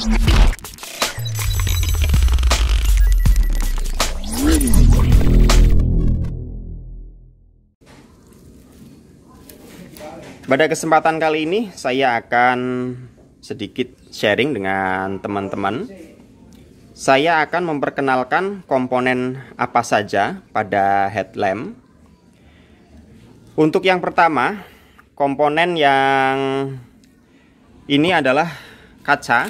Pada kesempatan kali ini saya akan sedikit sharing dengan teman-teman. Saya akan memperkenalkan komponen apa saja pada headlamp. Untuk yang pertama, komponen yang ini adalah kaca,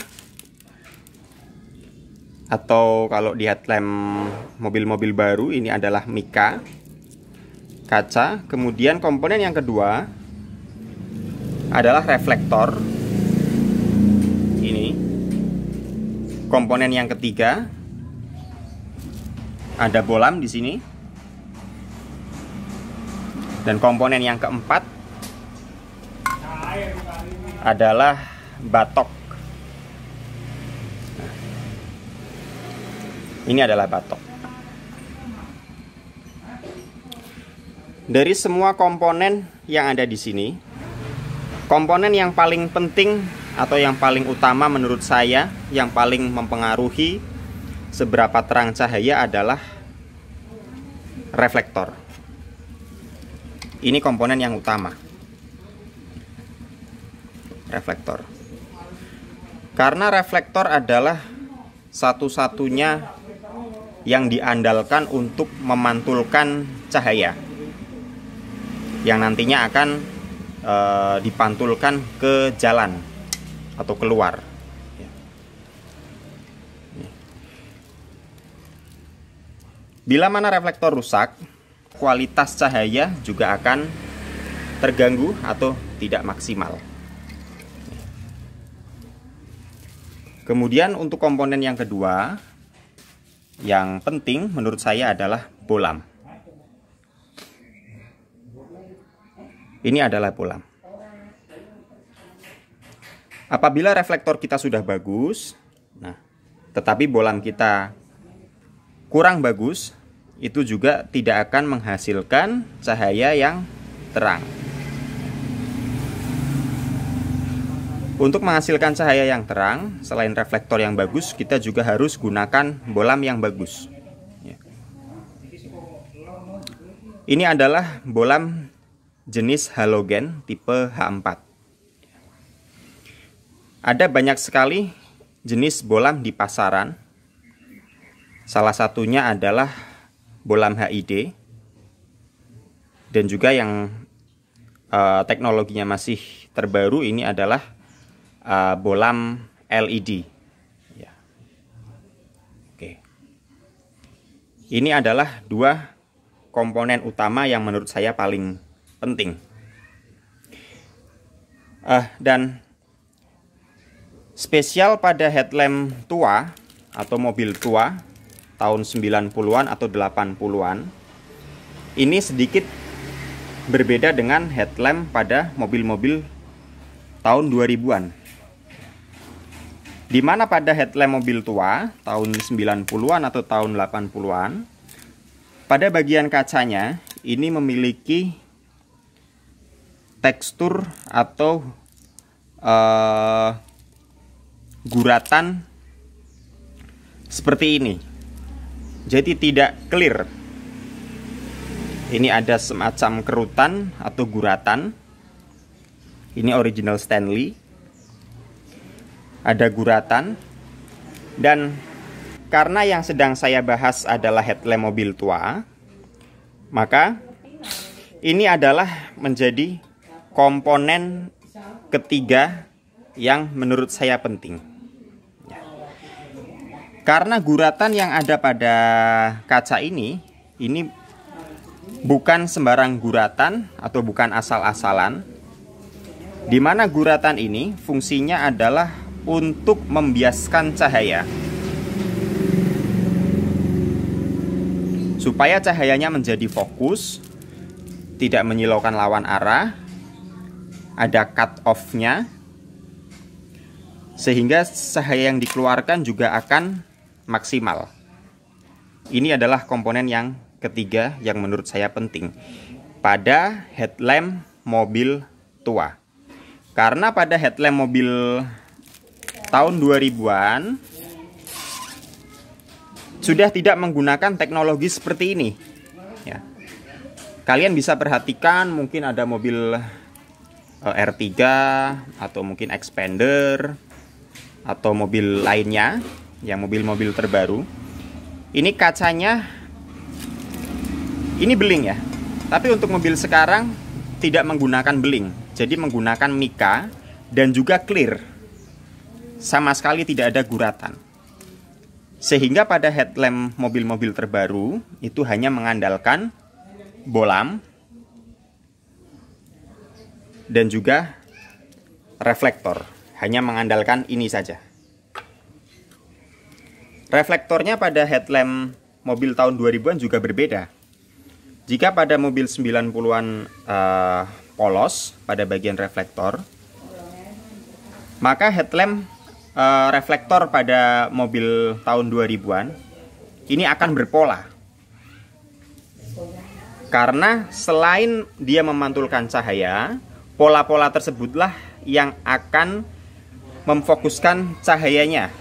atau kalau di headlamp mobil-mobil baru ini adalah mika, kaca. Kemudian komponen yang kedua adalah reflektor. Ini komponen yang ketiga, ada bolam di sini. Dan komponen yang keempat adalah batok. Nah, ini adalah batok. Dari semua komponen yang ada di sini, komponen yang paling penting atau yang paling utama menurut saya, yang paling mempengaruhi seberapa terang cahaya adalah reflektor. Ini komponen yang utama, reflektor. Karena reflektor adalah satu-satunya yang diandalkan untuk memantulkan cahaya yang nantinya akan dipantulkan ke jalan atau keluar. Bila mana reflektor rusak, kualitas cahaya juga akan terganggu atau tidak maksimal. Kemudian untuk komponen yang kedua, yang penting menurut saya adalah bolam. Ini adalah bolam. Apabila reflektor kita sudah bagus, tetapi bolam kita kurang bagus, itu juga tidak akan menghasilkan cahaya yang terang. Untuk menghasilkan cahaya yang terang, selain reflektor yang bagus, kita juga harus gunakan bolam yang bagus. Ini adalah bolam jenis halogen tipe H4. Ada banyak sekali jenis bolam di pasaran. Salah satunya adalah bolam HID, dan juga yang teknologinya masih terbaru ini adalah bolam LED. Ya. Oke. Ini adalah dua komponen utama yang menurut saya paling penting. Dan spesial pada headlamp tua atau mobil tua tahun 90-an atau 80-an, ini sedikit berbeda dengan headlamp pada mobil-mobil tahun 2000-an. Di mana pada headlamp mobil tua tahun 90-an atau tahun 80-an, pada bagian kacanya ini memiliki tekstur atau guratan seperti ini. Jadi tidak clear. Ini ada semacam kerutan atau guratan. Ini original Stanley. Ada guratan. Dan karena yang sedang saya bahas adalah headlamp mobil tua, maka ini adalah menjadi komponen ketiga yang menurut saya penting. Karena guratan yang ada pada kaca ini bukan sembarang guratan atau bukan asal-asalan. Di mana guratan ini fungsinya adalah untuk membiaskan cahaya, supaya cahayanya menjadi fokus, tidak menyilaukan lawan arah, ada cut off-nya, sehingga cahaya yang dikeluarkan juga akan maksimal. Ini adalah komponen yang ketiga yang menurut saya penting pada headlamp mobil tua. Karena pada headlamp mobil tahun 2000-an sudah tidak menggunakan teknologi seperti ini ya. Kalian bisa perhatikan mungkin ada mobil R3 atau mungkin Expander atau mobil lainnya yang mobil-mobil terbaru. Ini kacanya ini beling ya. Tapi untuk mobil sekarang tidak menggunakan beling, jadi menggunakan mika dan juga clear. Sama sekali tidak ada guratan. Sehingga pada headlamp mobil-mobil terbaru itu hanya mengandalkan bolam dan juga reflektor. Hanya mengandalkan ini saja. Reflektornya pada headlamp mobil tahun 2000-an juga berbeda. Jika pada mobil 90-an polos pada bagian reflektor, maka headlamp reflektor pada mobil tahun 2000-an ini akan berpola. Karena selain dia memantulkan cahaya, pola-pola tersebutlah yang akan memfokuskan cahayanya.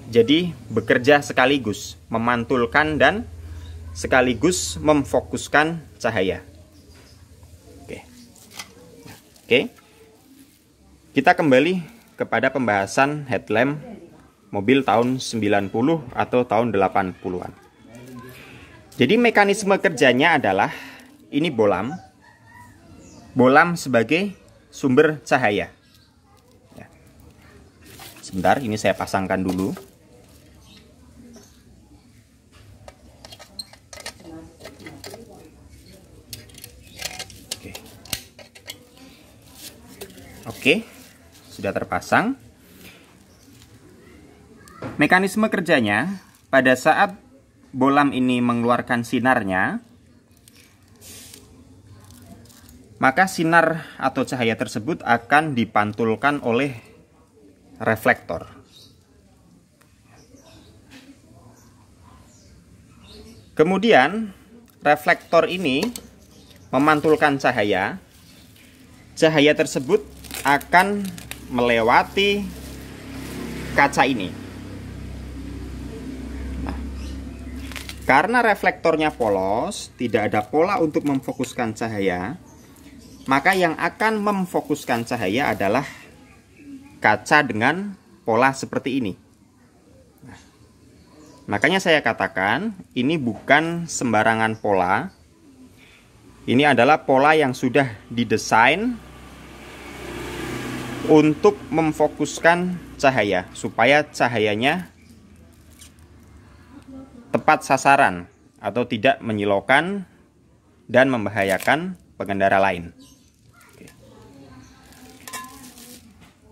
Jadi bekerja sekaligus, memantulkan dan sekaligus memfokuskan cahaya. Oke. Kita kembali kepada pembahasan headlamp mobil tahun 90 atau tahun 80-an. Jadi mekanisme kerjanya adalah ini bolam. Bolam sebagai sumber cahaya. Ya. Sebentar, ini saya pasangkan dulu. Oke. Sudah terpasang. Mekanisme kerjanya pada saat bolam ini mengeluarkan sinarnya, maka sinar atau cahaya tersebut akan dipantulkan oleh reflektor. Kemudian reflektor ini memantulkan cahaya. Cahaya tersebut akan melewati kaca ini. Nah, karena reflektornya polos, tidak ada pola untuk memfokuskan cahaya, maka yang akan memfokuskan cahaya adalah kaca dengan pola seperti ini. Nah, makanya saya katakan ini bukan sembarangan pola. Ini adalah pola yang sudah didesain untuk memfokuskan cahaya supaya cahayanya tepat sasaran atau tidak menyilaukan dan membahayakan pengendara lain.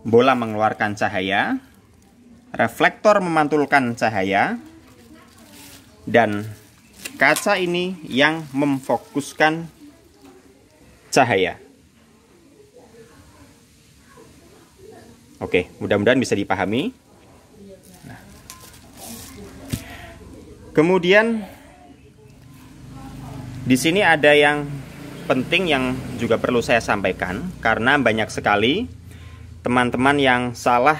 Bola mengeluarkan cahaya, reflektor memantulkan cahaya, dan kaca ini yang memfokuskan cahaya. Oke, mudah-mudahan bisa dipahami. Nah. Kemudian di sini ada yang penting yang juga perlu saya sampaikan, karena banyak sekali teman-teman yang salah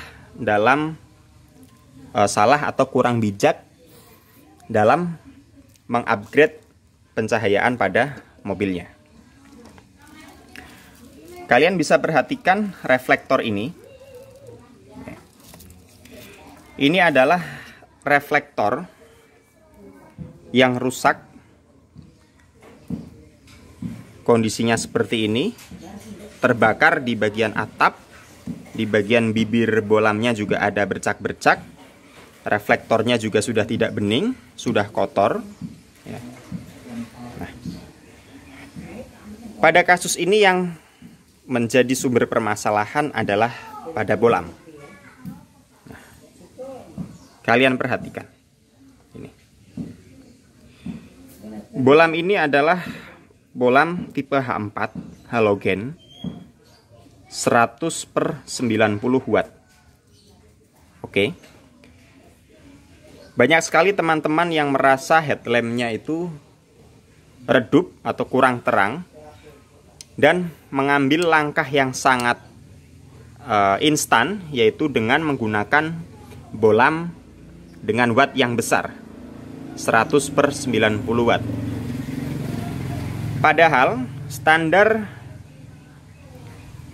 atau kurang bijak dalam mengupgrade pencahayaan pada mobilnya. Kalian bisa perhatikan reflektor ini. Ini adalah reflektor yang rusak. Kondisinya seperti ini. Terbakar di bagian atap. Di bagian bibir bolamnya juga ada bercak-bercak. Reflektornya juga sudah tidak bening, sudah kotor. Ya. Nah, pada kasus ini yang menjadi sumber permasalahan adalah pada bolam. Kalian perhatikan ini. Bolam ini adalah bolam tipe H4 halogen 100/90 watt. Oke. Banyak sekali teman-teman yang merasa headlampnya itu redup atau kurang terang dan mengambil langkah yang sangat instan, yaitu dengan menggunakan bolam dengan watt yang besar, 100/90 watt. Padahal standar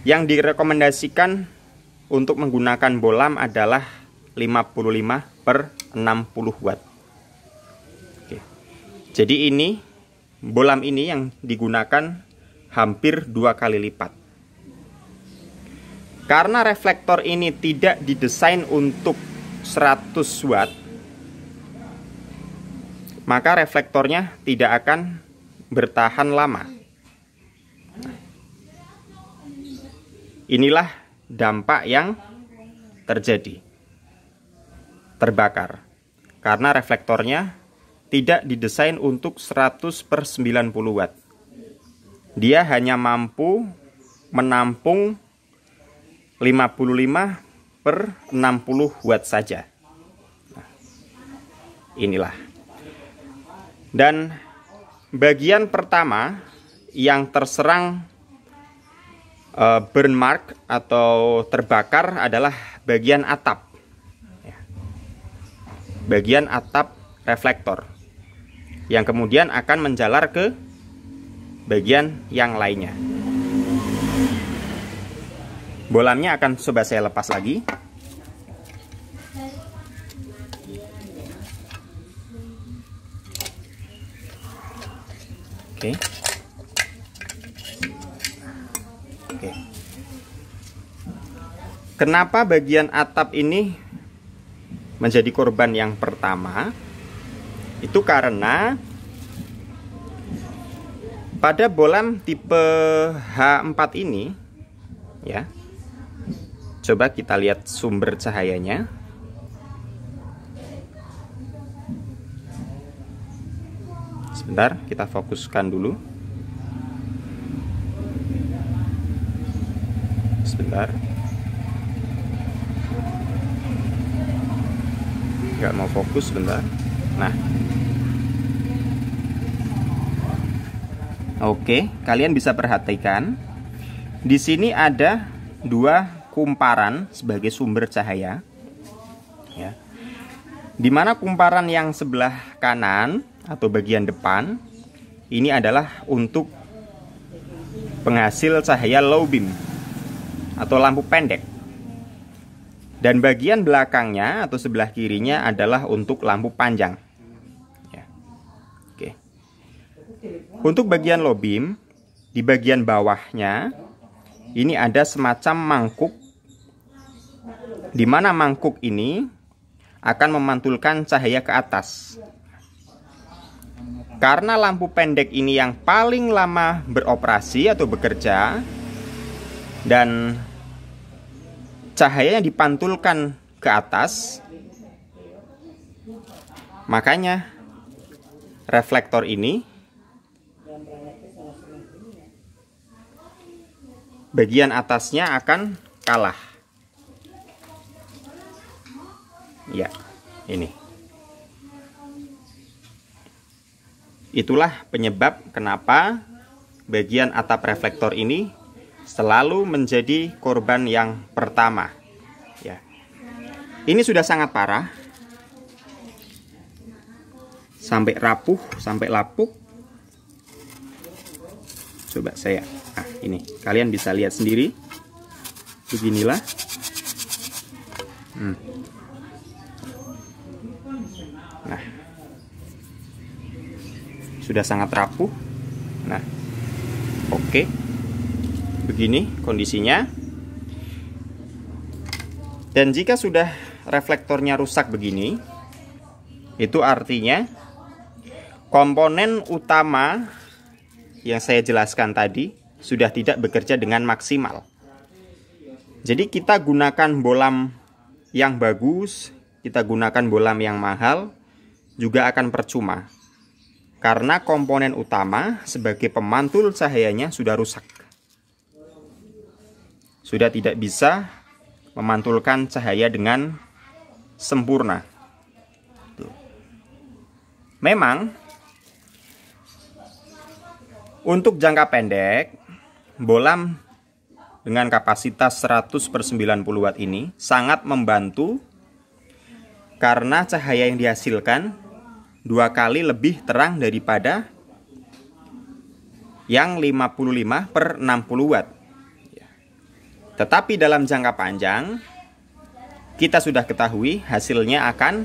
yang direkomendasikan untuk menggunakan bolam adalah 55/60 watt. Oke. Jadi ini bolam ini yang digunakan hampir 2 kali lipat. Karena reflektor ini tidak didesain untuk 100 watt, maka reflektornya tidak akan bertahan lama. Inilah dampak yang terjadi. Terbakar. Karena reflektornya tidak didesain untuk 100/90 watt. Dia hanya mampu menampung 55/60 watt saja. Nah, inilah. Dan bagian pertama yang terserang burn mark atau terbakar adalah bagian atap. Bagian atap reflektor. Yang kemudian akan menjalar ke bagian yang lainnya. Bolamnya akan coba saya lepas lagi. Oke. Oke. Kenapa bagian atap ini menjadi korban yang pertama? Itu karena pada bolam tipe H4 ini, ya. Coba kita lihat sumber cahayanya. Sebentar, kita fokuskan dulu. Sebentar. Nggak mau fokus, sebentar. Nah. Oke, kalian bisa perhatikan. Di sini ada 2 kumparan sebagai sumber cahaya, ya. Dimana kumparan yang sebelah kanan atau bagian depan ini adalah untuk penghasil cahaya low beam atau lampu pendek, dan bagian belakangnya atau sebelah kirinya adalah untuk lampu panjang, ya. Oke. Untuk bagian low beam, di bagian bawahnya ini ada semacam mangkuk, di mana mangkuk ini akan memantulkan cahaya ke atas. Karena lampu pendek ini yang paling lama beroperasi atau bekerja, dan cahayanya dipantulkan ke atas, makanya reflektor ini bagian atasnya akan kalah. Ya, ini. Itulah penyebab kenapa bagian atap reflektor ini selalu menjadi korban yang pertama. Ya. Ini sudah sangat parah. Sampai rapuh, sampai lapuk. Coba saya, ini kalian bisa lihat sendiri. Beginilah. Nah, sudah sangat rapuh. Nah, oke. Begini kondisinya. Dan jika sudah reflektornya rusak begini, itu artinya komponen utama yang saya jelaskan tadi sudah tidak bekerja dengan maksimal. Jadi kita gunakan bolam yang bagus, kita gunakan bolam yang mahal, juga akan percuma. Karena komponen utama sebagai pemantul cahayanya sudah rusak. Sudah tidak bisa memantulkan cahaya dengan sempurna. Memang untuk jangka pendek, bolam dengan kapasitas 100/90 watt ini sangat membantu karena cahaya yang dihasilkan 2 kali lebih terang daripada yang 55/60 watt. Tetapi dalam jangka panjang kita sudah ketahui hasilnya akan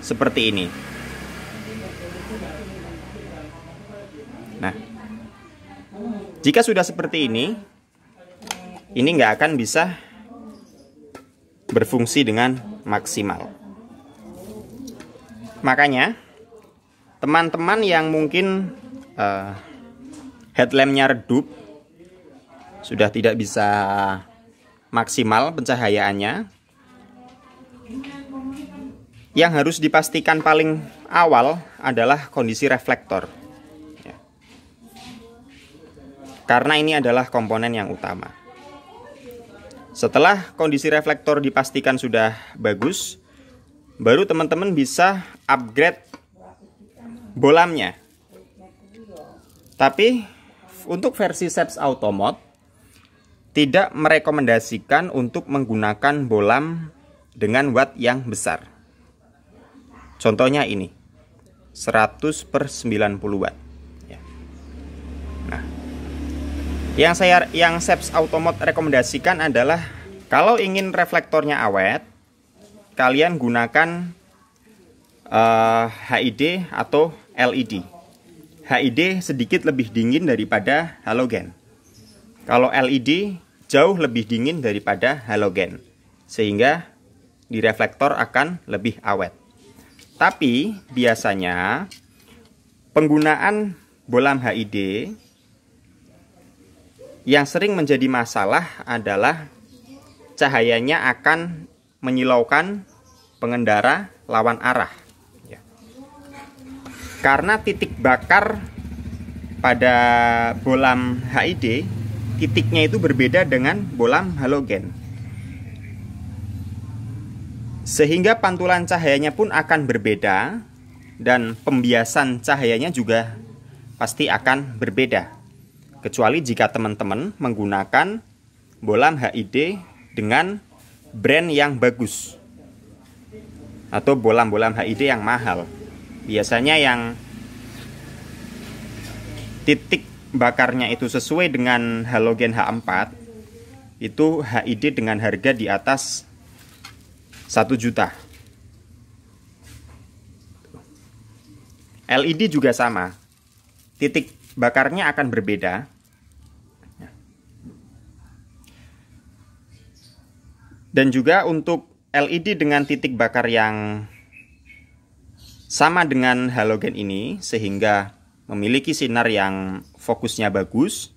seperti ini. Nah, jika sudah seperti ini nggak akan bisa berfungsi dengan maksimal. Makanya teman-teman yang mungkin headlampnya redup, sudah tidak bisa maksimal pencahayaannya, yang harus dipastikan paling awal adalah kondisi reflektor, ya. Karena ini adalah komponen yang utama. Setelah kondisi reflektor dipastikan sudah bagus, baru teman-teman bisa upgrade bolamnya. Tapi untuk versi SEPS Automod tidak merekomendasikan untuk menggunakan bolam dengan watt yang besar. Contohnya ini 100/90 watt. Nah, yang SEPS Automod rekomendasikan adalah kalau ingin reflektornya awet, kalian gunakan HID atau LED. HID sedikit lebih dingin daripada halogen. Kalau LED jauh lebih dingin daripada halogen, sehingga di reflektor akan lebih awet. Tapi biasanya penggunaan bolam HID yang sering menjadi masalah adalah cahayanya akan menyilaukan pengendara lawan arah. Karena titik bakar pada bolam HID, titiknya itu berbeda dengan bolam halogen. Sehingga pantulan cahayanya pun akan berbeda dan pembiasan cahayanya juga pasti akan berbeda. Kecuali jika teman-teman menggunakan bolam HID dengan brand yang bagus atau bolam-bolam HID yang mahal. Biasanya yang titik bakarnya itu sesuai dengan halogen H4, itu HID dengan harga di atas 1 juta. LED juga sama, titik bakarnya akan berbeda. Dan juga untuk LED dengan titik bakar yang sama dengan halogen ini, sehingga memiliki sinar yang fokusnya bagus,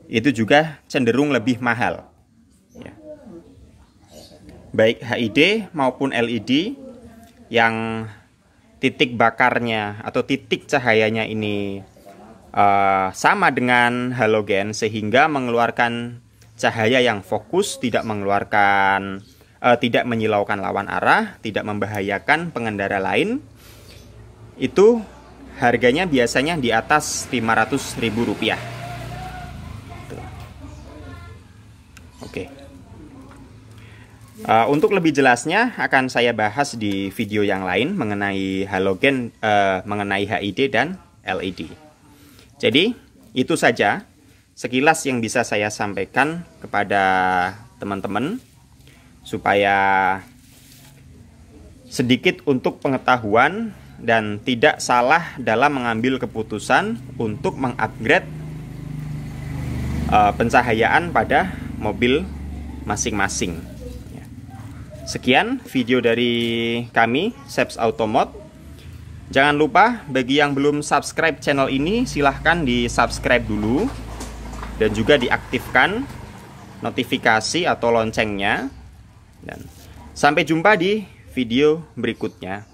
itu juga cenderung lebih mahal, ya. Baik HID maupun LED yang titik bakarnya atau titik cahayanya ini sama dengan halogen, sehingga mengeluarkan cahaya yang fokus, tidak mengeluarkan tidak menyilaukan lawan arah, tidak membahayakan pengendara lain, itu harganya biasanya di atas Rp500.000. Oke. Untuk lebih jelasnya akan saya bahas di video yang lain mengenai halogen, mengenai HID dan LED. Jadi itu saja sekilas yang bisa saya sampaikan kepada teman-teman, supaya sedikit untuk pengetahuan dan tidak salah dalam mengambil keputusan untuk mengupgrade pencahayaan pada mobil masing-masing. Sekian video dari kami, SEPS Automod. Jangan lupa bagi yang belum subscribe channel ini, silahkan di subscribe dulu dan juga diaktifkan notifikasi atau loncengnya. Dan sampai jumpa di video berikutnya.